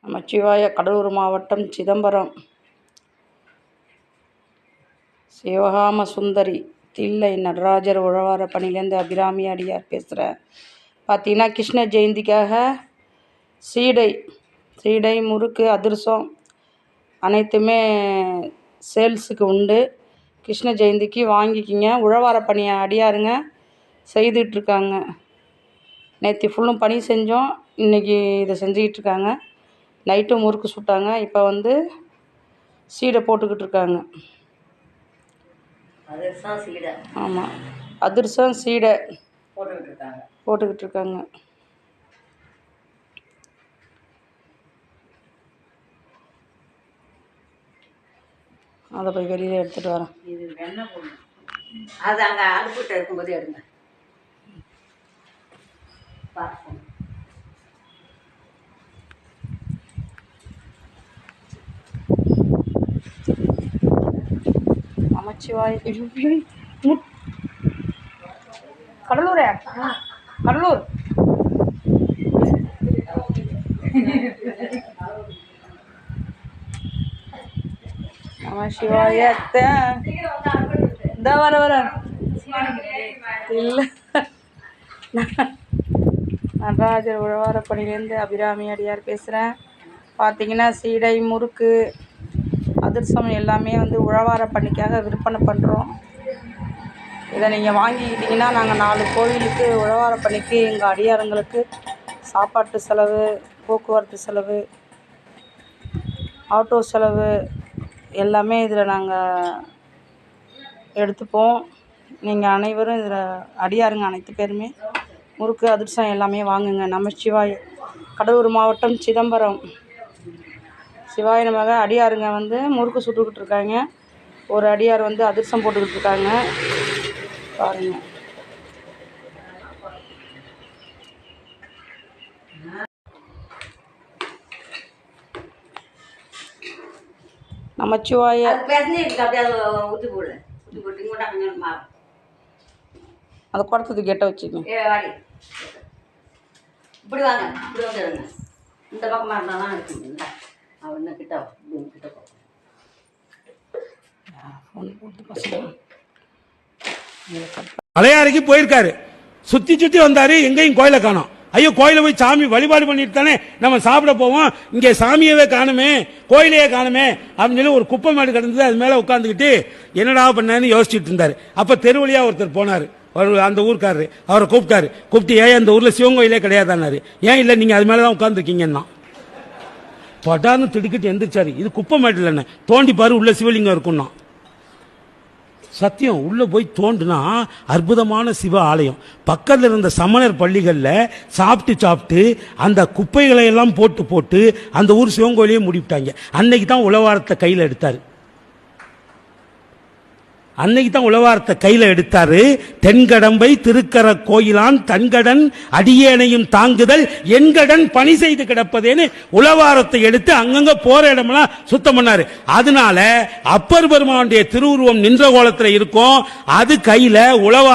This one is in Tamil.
நமச்சிவாய. கடலூர் மாவட்டம் சிதம்பரம் சிவகாம சுந்தரி தில்லை நடராஜர் உழவார பணிலேருந்து அபிராமி அடியார் பேசுகிறேன். பார்த்தீங்கன்னா கிருஷ்ண ஜெயந்திக்காக சீடை முறுக்கு அதிரசம் அனைத்துமே சேல்ஸுக்கு உண்டு. கிருஷ்ண ஜெயந்திக்கு வாங்கிக்கிங்க. உழவார பணியை அடியாருங்க செய்துட்ருக்காங்க. நேற்று ஃபுல்லும் பணி செஞ்சோம், இன்றைக்கி இதை செஞ்சுக்கிட்டு இருக்காங்க. நைட்டும் முறுக்கு சுட்டாங்க, இப்போ சீடை போட்டுக்கிட்டு இருக்காங்க. ஆமாம், அதிரசம் சீடை போட்டுக்கிட்டு இருக்காங்க. அதை போய் வெளியில் எடுத்துகிட்டு வரேன். இது வெண்ணெய் போடணும், அது அங்கே அடுப்புகிட்ட இருக்கும்போது எடுங்க. நமச்சிவாய. கடலூர் நமச்சிவாய. இந்த வர இல்லை, நடராஜர் உழவார பணிலேருந்து அபிராமி அடியார் பேசுகிறேன். பார்த்தீங்கன்னா சீடை முறுக்கு அதிரசம் எல்லாமே உழவார பணிக்காக விற்பனை பண்ணுறோம். இதை நீங்கள் வாங்கிக்கிட்டிங்கன்னா நாங்கள் 4 கோவிலுக்கு உழவார பணிக்கு எங்கள் அடியாரங்களுக்கு சாப்பாட்டு செலவு, போக்குவரத்து செலவு, ஆட்டோ செலவு எல்லாமே இதில் நாங்கள் எடுத்துப்போம். நீங்கள் அனைவரும் இதில் அடியாருங்க அனைத்து பேருமே முறுக்கு அதிரசம் எல்லாமே வாங்குங்க. நமச்சிவாய். கடலூர் மாவட்டம் சிதம்பரம் சிவாய நமக. அடியாருங்க முறுக்கு சுட்டுக்கிட்டு இருக்காங்க. ஒரு அடியார் அதிரசம் போட்டுக்கிட்டு இருக்காங்க. பாருங்கள். நமச்சிவாய. அதை குடத்துக்கு கெட்ட வச்சுக்கோங்க. இப்படி வாங்க, இப்படி வந்துடுங்க. இந்த பக்கமாக இருந்தால் தான் இருக்குங்களா? அவன் கிட்ட மலையாறைக்கு போயிருக்காரு. சுத்தி வந்தாரு, எங்கேயும் கோயிலை காணோம். ஐயோ, கோயில போய் சாமி வழிபாடு பண்ணிட்டு தானே நம்ம சாப்பிட போவோம், இங்கே சாமியவே காணுமே, கோயிலையே காணுமே அப்படின்னு சொல்லி ஒரு குப்பை மேடு கிடந்தது, அது மேல உட்காந்துக்கிட்டு என்னடா பண்ணு யோசிச்சுட்டு இருந்தாரு. அப்ப தெரு வழியா ஒருத்தர் போனாரு, அந்த ஊருக்காரரு. அவரை கூப்பிட்டு ஏன் அந்த ஊர்ல சிவன் கோயிலே கிடையாதான்னாரு. ஏன் இல்லை, நீங்க அது மேலதான் உட்காந்துருக்கீங்கன்னா படான்னு திடுக்கிட்டு எந்திரிச்சாரு. இது குப்பை மேட்டில் என்ன, தோண்டி பாரு, உள்ள சிவலிங்கம் இருக்குன்னா. சத்தியம், உள்ள போய் தோண்டுனா அற்புதமான சிவ ஆலயம். பக்கத்தில் இருந்த சமணர் பள்ளிகளில் சாப்பிட்டு அந்த குப்பைகளை எல்லாம் போட்டு அந்த ஊர் சிவன் கோயிலையே மூடிவிட்டாங்க. அன்னைக்கு தான் உழவாரத்தை கையில் எடுத்தாரு. தென்கடம்பை திருக்கர கோயிலான் தன்கடன் அடியேனையும் தாங்குதல் என்கடன் பணி செய்து கிடப்பதேன்னு உழவாரத்தை எடுத்து அங்கங்க போற இடமெல்லாம் சுத்தம் பண்ணாரு. அதனால அப்பர் பெருமானுடைய திருவுருவம் நின்ற கோலத்தில் இருக்கும். அது கையில உழவார